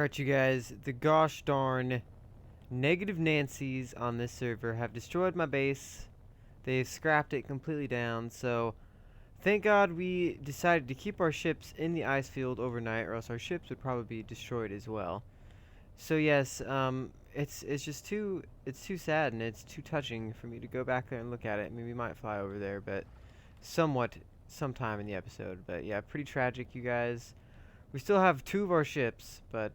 Alright, you guys, the gosh darn negative Nancys on this server have destroyed my base. They've scrapped it completely down, so thank God we decided to keep our ships in the ice field overnight, or else our ships would probably be destroyed as well. So yes, it's just too sad and it's too touching for me to go back there and look at it. I mean, we might fly over there, but sometime in the episode. But yeah, pretty tragic, you guys. We still have 2 of our ships, but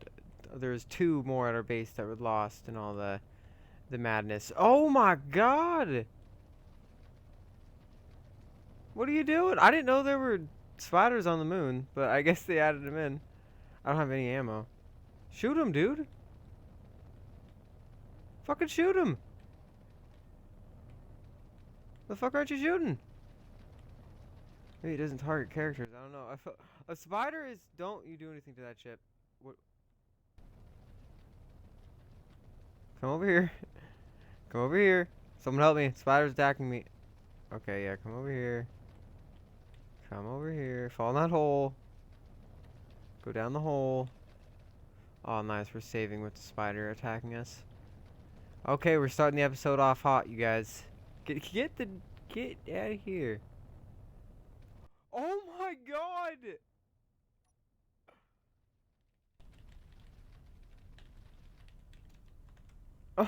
there's 2 more at our base that were lost in all the madness. Oh my God! What are you doing? I didn't know there were spiders on the moon, but I guess they added them in. I don't have any ammo. Shoot him, dude! Fucking shoot him! The fuck aren't you shooting? Maybe it doesn't target characters. I don't know. A spider is. Don't you do anything to that ship. What? Come over here. Come over here. Someone help me. Spider's attacking me. Okay, yeah, come over here. Come over here. Fall in that hole. Go down the hole. Oh, nice. We're saving with the spider attacking us. Okay, we're starting the episode off hot, you guys. Get out of here. Oh my God!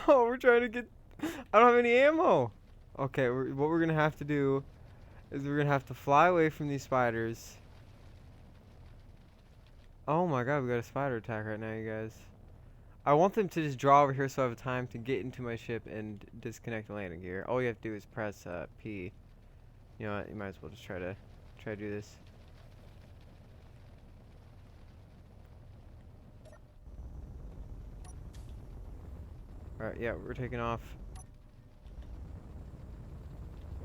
Oh, we're trying to get... I don't have any ammo! Okay, what we're gonna have to do is we're gonna have to fly away from these spiders. Oh my God, we got a spider attack right now, you guys. I want them to just draw over here so I have time to get into my ship and disconnect the landing gear. All you have to do is press P. You know what, you might as well just try to do this. Alright, yeah, we're taking off.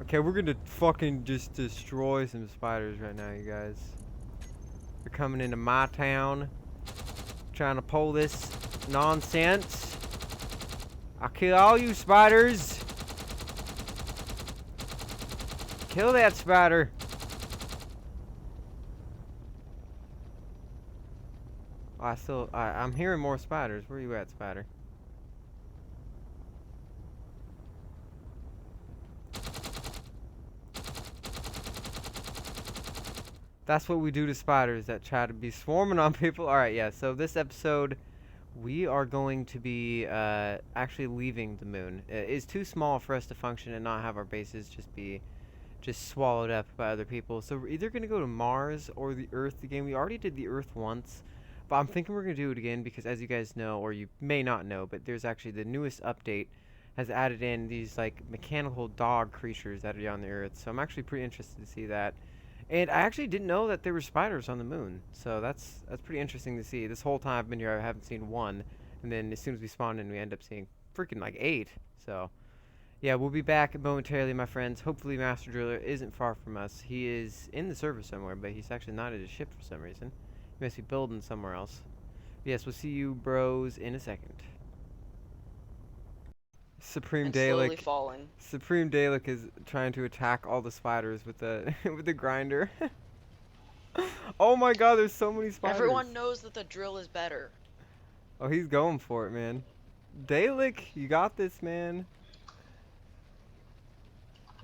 Okay, we're gonna fucking just destroy some spiders right now, you guys. They're coming into my town, trying to pull this nonsense. I'll kill all you spiders. Kill that spider. I'm hearing more spiders. Where you at, spider? That's what we do to spiders that try to be swarming on people. Alright, yeah, so this episode, we are going to be actually leaving the moon. It is too small for us to function and not have our bases just swallowed up by other people. So we're either going to go to Mars or the Earth again. We already did the Earth once, but I'm thinking we're going to do it again because, as you guys know, or you may not know, but there's actually the newest update has added in these like mechanical dog creatures that are on the Earth. So I'm actually pretty interested to see that. And I actually didn't know that there were spiders on the moon, so that's pretty interesting to see. This whole time I've been here, I haven't seen one, and then as soon as we spawn in, we end up seeing freaking like 8. So, yeah, we'll be back momentarily, my friends. Hopefully Master Driller isn't far from us. He is in the server somewhere, but he's actually not at his ship for some reason. He must be building somewhere else. But yes, we'll see you bros in a second. Supreme Dalek. Supreme Dalek is trying to attack all the spiders with the with the grinder. Oh my God, there's so many spiders. Everyone knows that the drill is better. Oh, he's going for it, man. Dalek, you got this, man.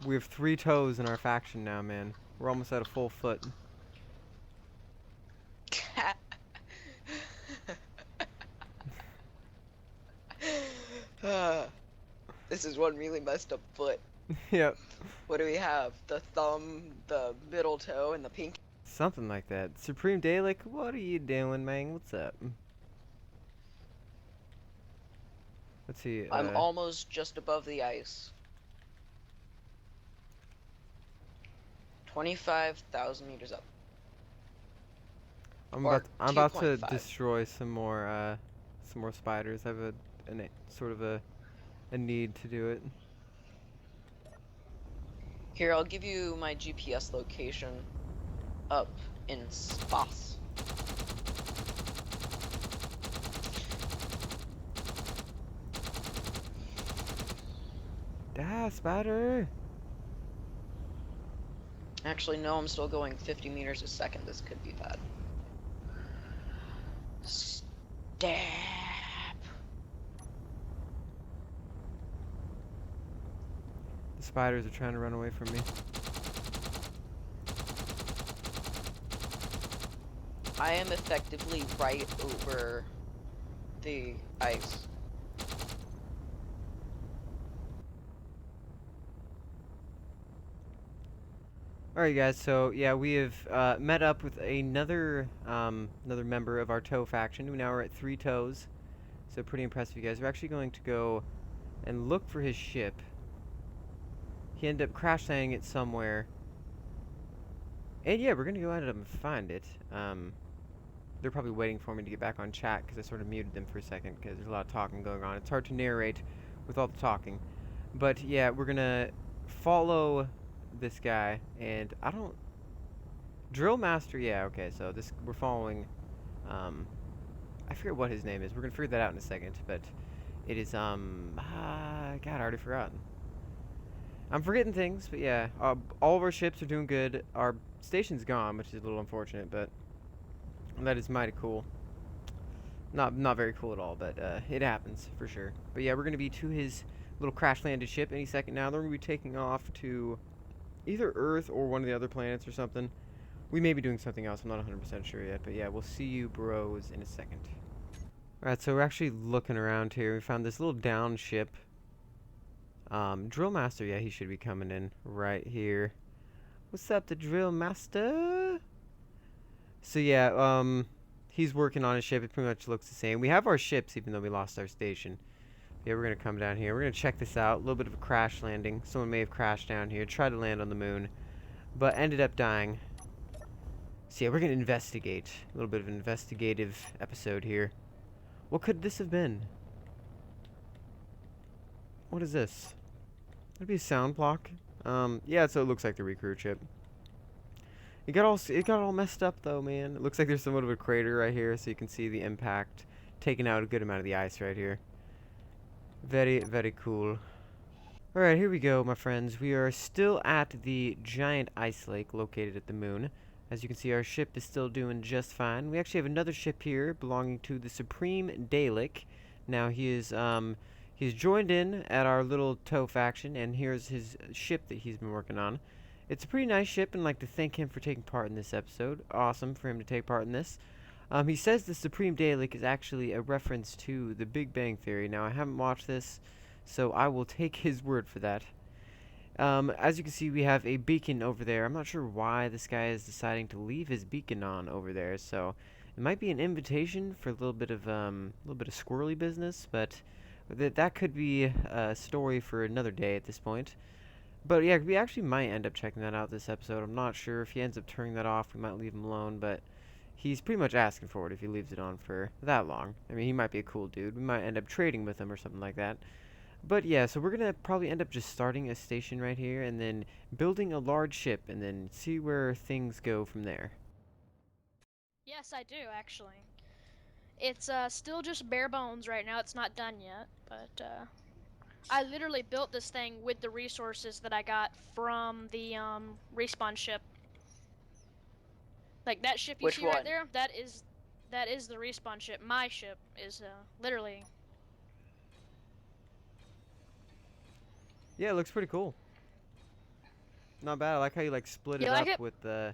We have 3 toes in our faction now, man. We're almost at a full foot. This is one really messed up foot. Yep. What do we have? The thumb, the middle toe, and the pinky? Something like that. Supreme Dalek, what are you doing, man? What's up? Let's see. I'm almost just above the ice. 25,000 meters up. I'm about to destroy some more spiders. I have a sort of a need to do it. Here, I'll give you my GPS location up in space. Ah, spider! Actually, no, I'm still going 50 meters a second. This could be bad. Dab. The spiders are trying to run away from me. I am effectively right over the ice. Alright guys, so yeah, we have met up with another member of our T.O.E faction. We now are at 3 T.O.Es. So pretty impressive, you guys. We're actually going to go and look for his ship. He ended up crash landing it somewhere. And yeah, we're gonna go end up and find it. They're probably waiting for me to get back on chat because I sort of muted them for a second because there's a lot of talking going on. It's hard to narrate with all the talking. But yeah, we're gonna follow this guy, and I don't... Drillmaster, yeah, okay, so we're following, I forget what his name is. We're gonna figure that out in a second, but it is, God, I already forgotten. I'm forgetting things, but yeah, all of our ships are doing good. Our station's gone, which is a little unfortunate, but that is mighty cool. Not very cool at all, but it happens for sure. But yeah, we're gonna be to his little crash landed ship any second now. They're gonna be taking off to either Earth or one of the other planets or something. We may be doing something else. I'm not 100% sure yet, but yeah, we'll see you bros in a second. Alright, so we're actually looking around here. We found this little down ship. Drillmaster, yeah, he should be coming in right here. What's up, the Drillmaster? So yeah, he's working on his ship. It pretty much looks the same. We have our ships, even though we lost our station. Yeah, we're gonna come down here. We're gonna check this out. A little bit of a crash landing. Someone may have crashed down here, tried to land on the moon, but ended up dying. So yeah, we're gonna investigate. A little bit of an investigative episode here. What could this have been? What is this? Could it be a sound block? Yeah, so it looks like the recruit ship. It got all messed up though, man. It looks like there's somewhat of a crater right here, so you can see the impact taking out a good amount of the ice right here. Very, very cool. Alright, here we go, my friends. We are still at the giant ice lake located at the moon. As you can see, our ship is still doing just fine. We actually have another ship here belonging to the Supreme Dalek. Now, he's joined in at our little T.O.E faction, and here's his ship that he's been working on. It's a pretty nice ship, and I'd like to thank him for taking part in this episode. Awesome for him to take part in this. He says the Supreme Dalek is actually a reference to the Big Bang Theory. Now, I haven't watched this, so I will take his word for that. As you can see, we have a beacon over there. I'm not sure why this guy is deciding to leave his beacon on over there, so it might be an invitation for a little bit of squirrely business, but that could be a story for another day at this point. But yeah, we actually might end up checking that out this episode. I'm not sure if he ends up turning that off. We might leave him alone, but he's pretty much asking for it if he leaves it on for that long. I mean, he might be a cool dude. We might end up trading with him or something like that. But yeah, so we're gonna probably end up just starting a station right here and then building a large ship and then see where things go from there. Yes, I do, actually. It's still just bare bones right now. It's not done yet, but I literally built this thing with the resources that I got from the respawn ship. Like that ship you Which see right one? there, that is the respawn ship. My ship is literally. Yeah, it looks pretty cool. Not bad. I like how you like split You it like up it? with the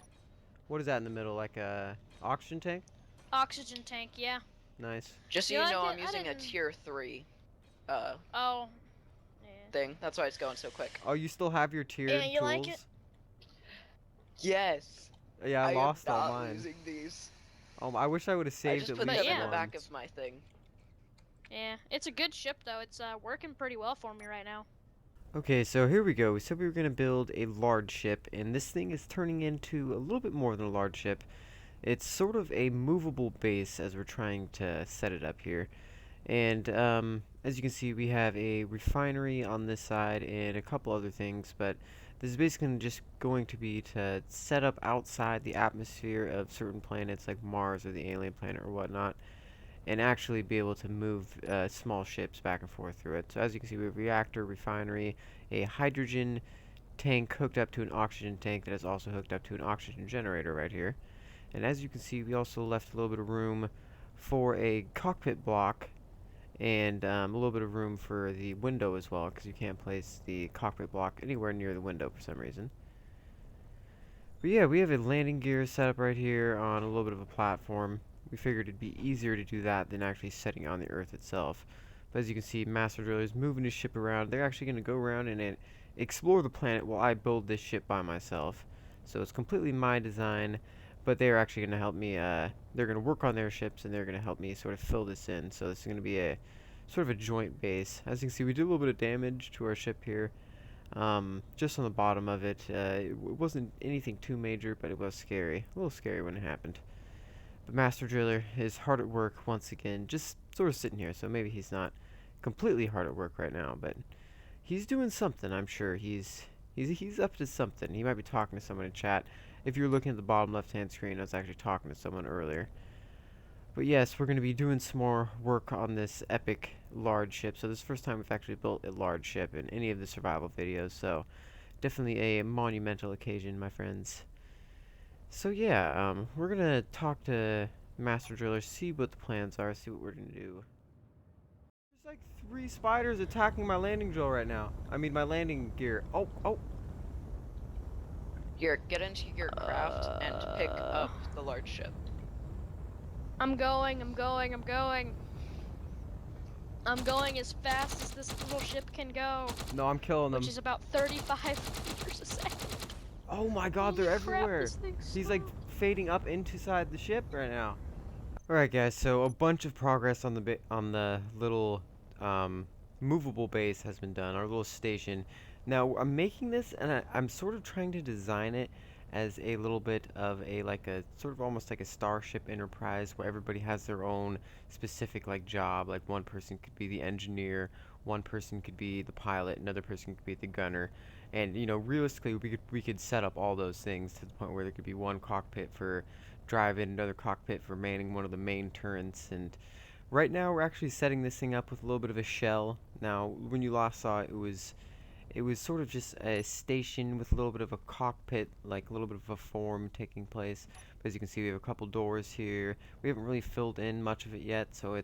what is that in the middle? Like a oxygen tank? Oxygen tank, yeah. Nice. Just so You you like know, it? I'm I using a didn't- tier 3 Oh. Yeah. thing. That's why it's going so quick. Oh, you still have your tiered Yeah, you tools? like it? Yes. Yeah, I lost am all not mine. losing these. I wish I would have I saved just at put least them yeah. in the back ones. of my thing. Yeah, it's a good ship though. It's working pretty well for me right now. Okay, so here we go. We said we were going to build a large ship, and this thing is turning into a little bit more than a large ship. It's sort of a movable base as we're trying to set it up here. And as you can see, we have a refinery on this side and a couple other things, but this is basically just going to be to set up outside the atmosphere of certain planets like Mars or the alien planet or whatnot, and actually be able to move small ships back and forth through it. So as you can see, we have a reactor, refinery, a hydrogen tank hooked up to an oxygen tank that is also hooked up to an oxygen generator right here. And as you can see, we also left a little bit of room for a cockpit block and a little bit of room for the window as well, because you can't place the cockpit block anywhere near the window for some reason. But yeah, we have a landing gear set up right here on a little bit of a platform. We figured it'd be easier to do that than actually setting on the Earth itself. But as you can see, Master Driller is moving his ship around. They're actually going to go around and explore the planet while I build this ship by myself. So it's completely my design, but they're actually going to help me. They're going to work on their ships, and they're going to help me sort of fill this in. So this is going to be a sort of a joint base. As you can see, we did a little bit of damage to our ship here. Just on the bottom of it. It wasn't anything too major, but it was scary. A little scary when it happened. But Master Driller is hard at work once again, just sort of sitting here, so maybe he's not completely hard at work right now, but he's doing something, I'm sure. He's up to something. He might be talking to someone in chat. If you're looking at the bottom left-hand screen, I was actually talking to someone earlier. But yes, we're going to be doing some more work on this epic large ship. So this is the first time we've actually built a large ship in any of the survival videos. So definitely a monumental occasion, my friends. So yeah, we're going to talk to Master Driller, see what the plans are, see what we're going to do. There's like 3 spiders attacking my landing drill right now. I mean my landing gear. Oh. Here, get into your craft and pick up the large ship. I'm going as fast as this little ship can go. No, I'm killing them. Which is about 35 meters a second. Oh my god, they're Holy crap, everywhere. this thing's He's slow. like fading up inside the ship right now. Alright guys, so a bunch of progress on the little movable base has been done, our little station. Now I'm making this and I'm sort of trying to design it as a little bit of a sort of almost like a StarShip Enterprise where everybody has their own specific job. Like one person could be the engineer, one person could be the pilot, another person could be the gunner. And you know, realistically we could set up all those things to the point where there could be one cockpit for driving, another cockpit for manning one of the main turrets. And right now we're actually setting this thing up with a little bit of a shell. Now when you last saw it, it was sort of just a station with a little bit of a cockpit, like a little bit of a form taking place. But as you can see, we have a couple doors here. We haven't really filled in much of it yet, so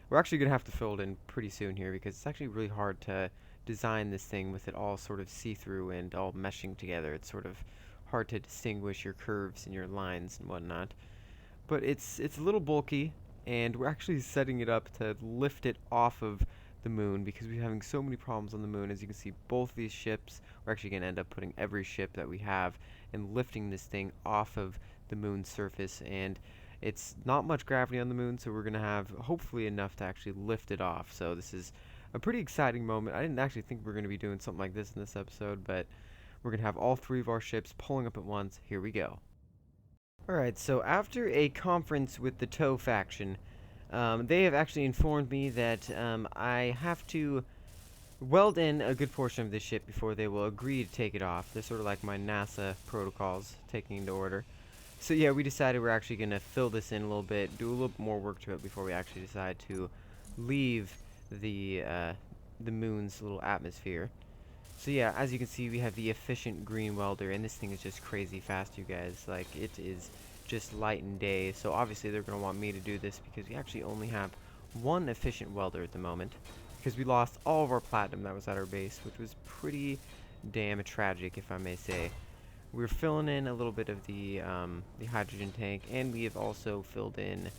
we're actually going to have to fill it in pretty soon here because it's actually really hard to design this thing with it all sort of see-through and all meshing together. It's sort of hard to distinguish your curves and your lines and whatnot. But it's a little bulky, and we're actually setting it up to lift it off of the moon because we're having so many problems on the moon. As you can see, both these ships, we're actually going to end up putting every ship that we have and lifting this thing off of the moon's surface. And it's not much gravity on the moon, so we're going to have hopefully enough to actually lift it off. So this is a pretty exciting moment. I didn't actually think we were going to be doing something like this in this episode, but we're going to have all 3 of our ships pulling up at once. Here we go. Alright, so after a conference with the T.O.E faction, they have actually informed me that I have to weld in a good portion of this ship before they will agree to take it off. They're sort of like my NASA protocols taking into order. So yeah, we decided we're actually going to fill this in a little bit, do a little bit more work to it before we actually decide to leave the moon's little atmosphere. So yeah, as you can see, we have the efficient green welder, and this thing is just crazy fast, you guys. Like, it is just light and day. So obviously they're going to want me to do this because we actually only have 1 efficient welder at the moment, because we lost all of our platinum that was at our base, which was pretty damn tragic, if I may say. We're filling in a little bit of the hydrogen tank, and we have also filled in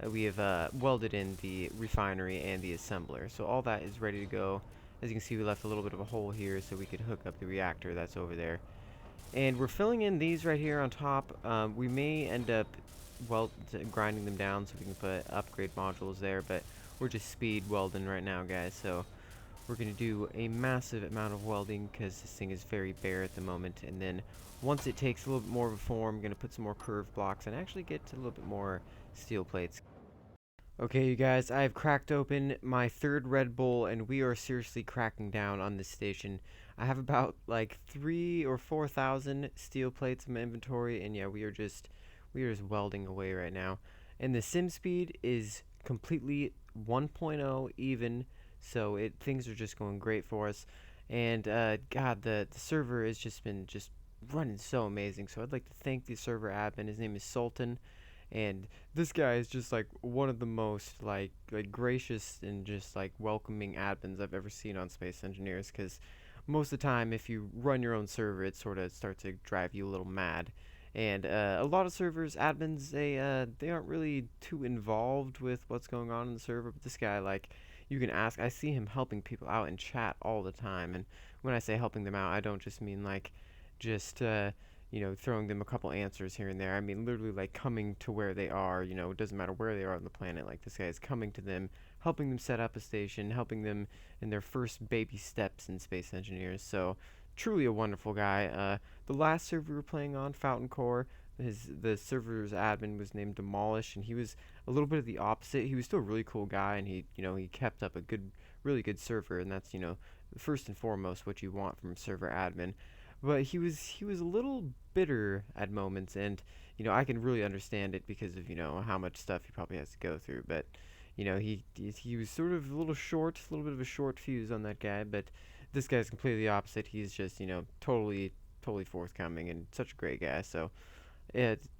we have welded in the refinery and the assembler, so all that is ready to go. As you can see, we left a little bit of a hole here so we could hook up the reactor that's over there. And we're filling in these right here on top. We may end up grinding them down so we can put upgrade modules there, but we're just speed welding right now, guys. So we're going to do a massive amount of welding because this thing is very bare at the moment. And then once it takes a little bit more of a form, I'm going to put some more curved blocks and actually get a little bit more steel plates. Okay, you guys, I have cracked open my 3rd Red Bull, and we are seriously cracking down on this station. I have about like 3,000 or 4,000 steel plates in my inventory, and yeah, we are just welding away right now. And the sim speed is completely 1.0 even, so things are just going great for us. And God, the server has just been running so amazing. So I'd like to thank the server admin. His name is Sultan. And this guy is just like one of the most like gracious and just like welcoming admins I've ever seen on Space Engineers, because most of the time if you run your own server it sort of starts to drive you a little mad. And a lot of servers admins, they aren't really too involved with what's going on in the server, but this guy, like, you can ask. I see him helping people out in chat all the time, and when I say helping them out, I don't just mean like just throwing them a couple answers here and there. I mean literally like coming to where they are. It doesn't matter where they are on the planet. Like, this guy is coming to them, helping them set up a station, helping them in their first baby steps in Space Engineers. So truly a wonderful guy. The last server we were playing on, Fountain Core, the server's admin was named Demolish, and he was a little bit of the opposite. He was still a really cool guy, and he kept up a really good server, and that's first and foremost what you want from a server admin. But he was a little bitter at moments, and I can really understand it because of how much stuff he probably has to go through. But he was sort of a little bit of a short fuse on that guy. But this guy's completely the opposite. He's just totally forthcoming and such a great guy. So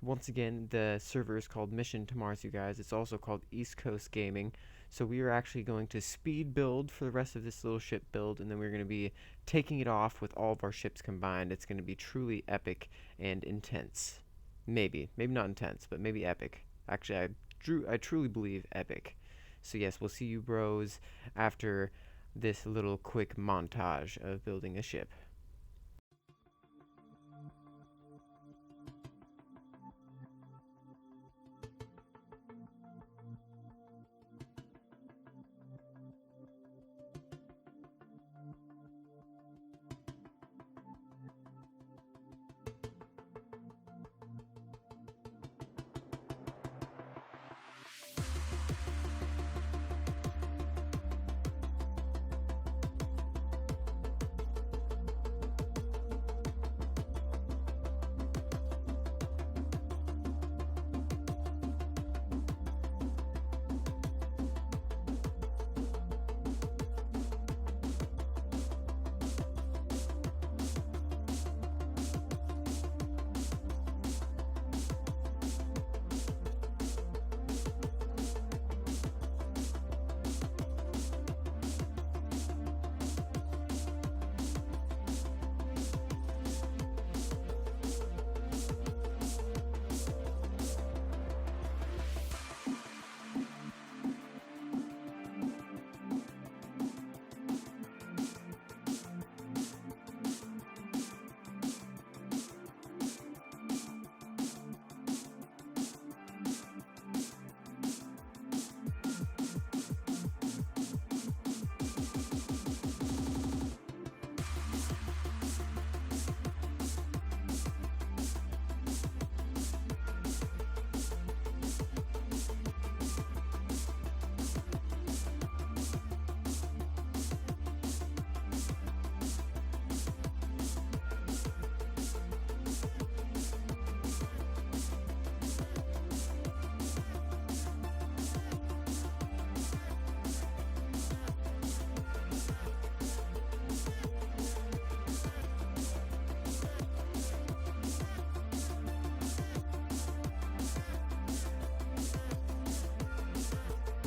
once again, the server is called Mission to Mars, you guys. It's also called East Coast Gaming. So we are actually going to speed build for the rest of this little ship build, and then we're going to be taking it off with all of our ships combined. It's going to be truly epic and intense. Maybe not intense, but maybe epic. Actually, I truly believe epic. So yes, we'll see you bros after this little quick montage of building a ship.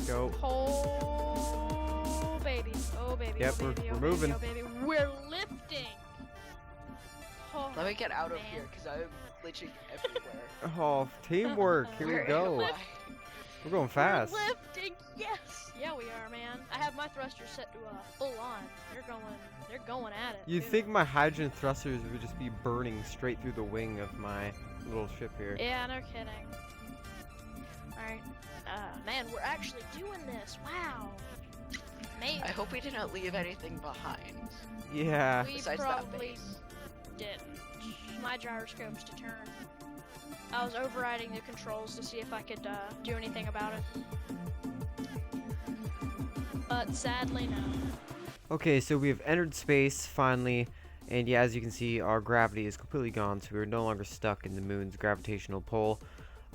Go. Oh baby, oh baby, Yep, oh baby, we're oh moving. Baby, oh baby. We're lifting. Oh, Let me get out of man. here because I'm glitching everywhere. Oh, teamwork. Here we Where go. am I? We're going fast. We're lifting, yes. Yeah, we are, man. I have my thrusters set to full on. They're going at it. You'd too. think my hydrogen thrusters would just be burning straight through the wing of my little ship here. Yeah, no kidding. Alright. Man, we're actually doing this. Wow. Maybe. I hope we didn't leave anything behind. Yeah. We Besides that probably base. didn't. My gyroscope's to turn. I was overriding the controls to see if I could do anything about it. But sadly, no. Okay, so we have entered space finally, and yeah, as you can see, our gravity is completely gone, so we're no longer stuck in the moon's gravitational pull.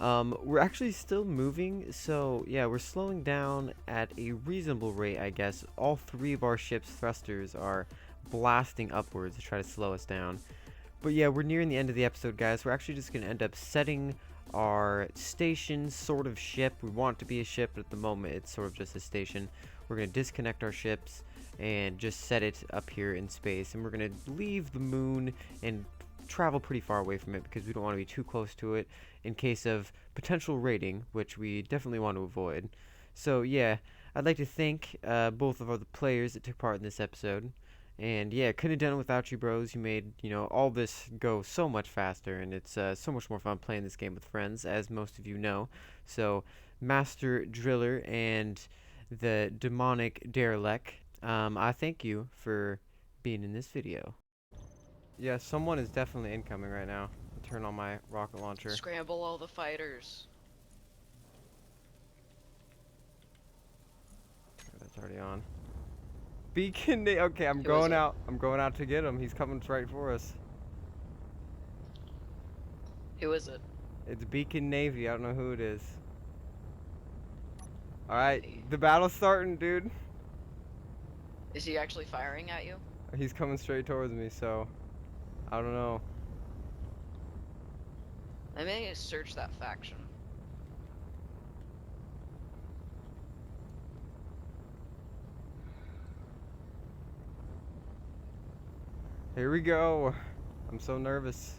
We're actually still moving, so yeah, we're slowing down at a reasonable rate, I guess. All three of our ship's thrusters are blasting upwards to try to slow us down. But yeah, we're nearing the end of the episode, guys. We're actually just going to end up setting our station sort of ship. We want it to be a ship, but at the moment it's sort of just a station. We're going to disconnect our ships and just set it up here in space, and we're going to leave the moon and travel pretty far away from it because we don't want to be too close to it in case of potential raiding, which we definitely want to avoid. So yeah, I'd like to thank both of the players that took part in this episode. And yeah, couldn't have done it without you, bros. You made, all this go so much faster, and it's so much more fun playing this game with friends, as most of you know. So, Master Driller and the demonic Derelict, I thank you for being in this video. Yeah, someone is definitely incoming right now. I'll turn on my rocket launcher. Scramble all the fighters. That's already on. Beacon. Okay, I'm Who is going it? out. I'm going out to get him. He's coming right for us. Who is it? It's Beacon Navy. I don't know who it is. All right, the battle's starting, dude. Is he actually firing at you? He's coming straight towards me, so I don't know. I may search that faction. Here we go. I'm so nervous.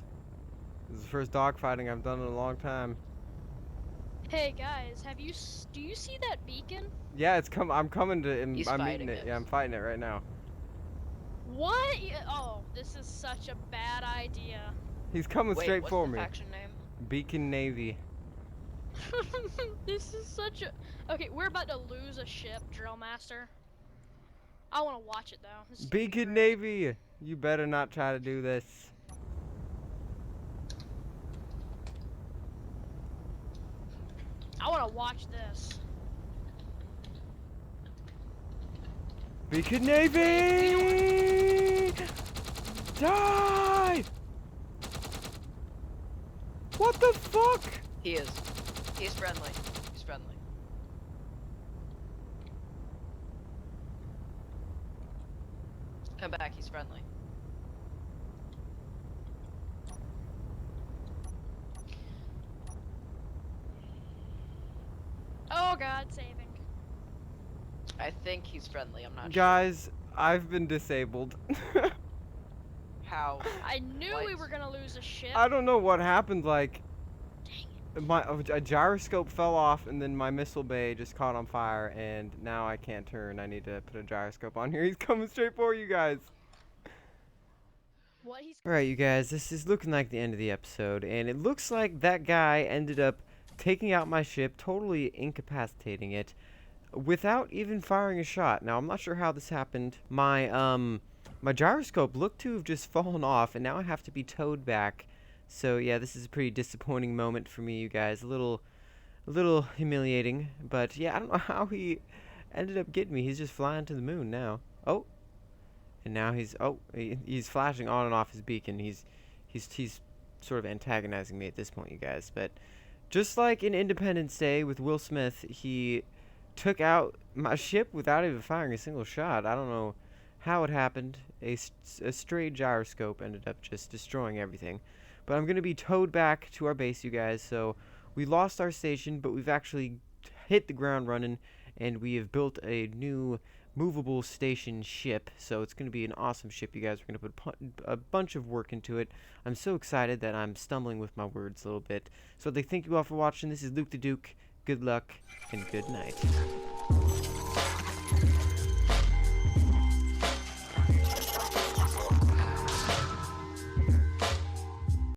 This is the first dogfighting I've done in a long time. Hey guys, do you see that beacon? Yeah, I'm coming to. He's I'm fighting meeting it. it. Yeah, I'm fighting it right now. What? Oh, this is such a bad idea. He's coming Wait, straight what's for the me. faction name? Beacon Navy. This is such a... Okay, we're about to lose a ship, Drillmaster. I want to watch it though. This is gonna be Beacon great. Navy. You better not try to do this. I want to watch this. Beacon Navy! Die! What the fuck? He is. He's friendly. He's friendly. Come back, he's friendly. Oh god, saving. I think he's friendly, I'm not sure. Guys, I've been disabled. How? I knew we What? were gonna lose a ship. I don't know what happened, like, Dang it. a gyroscope fell off and then my missile bay just caught on fire and now I can't turn. I need to put a gyroscope on here. He's coming straight for you guys. What he's... Alright, you guys, this is looking like the end of the episode, and it looks like that guy ended up taking out my ship, totally incapacitating it, without even firing a shot. Now, I'm not sure how this happened. My gyroscope looked to have just fallen off, and now I have to be towed back. So, yeah, this is a pretty disappointing moment for me, you guys. A little humiliating, but, yeah, I don't know how he ended up getting me. He's just flying to the moon now. Oh. And now he's flashing on and off his beacon. He's sort of antagonizing me at this point, you guys. But just like in Independence Day with Will Smith, he took out my ship without even firing a single shot. I don't know how it happened. A stray gyroscope ended up just destroying everything. But I'm going to be towed back to our base, you guys. So we lost our station, but we've actually hit the ground running, and we have built a new movable station ship. So it's going to be an awesome ship, you guys. We're going to put a bunch of work into it. I'm so excited that I'm stumbling with my words a little bit. So I'd like to thank you all for watching. This is Luke the Duke. Good luck and good night.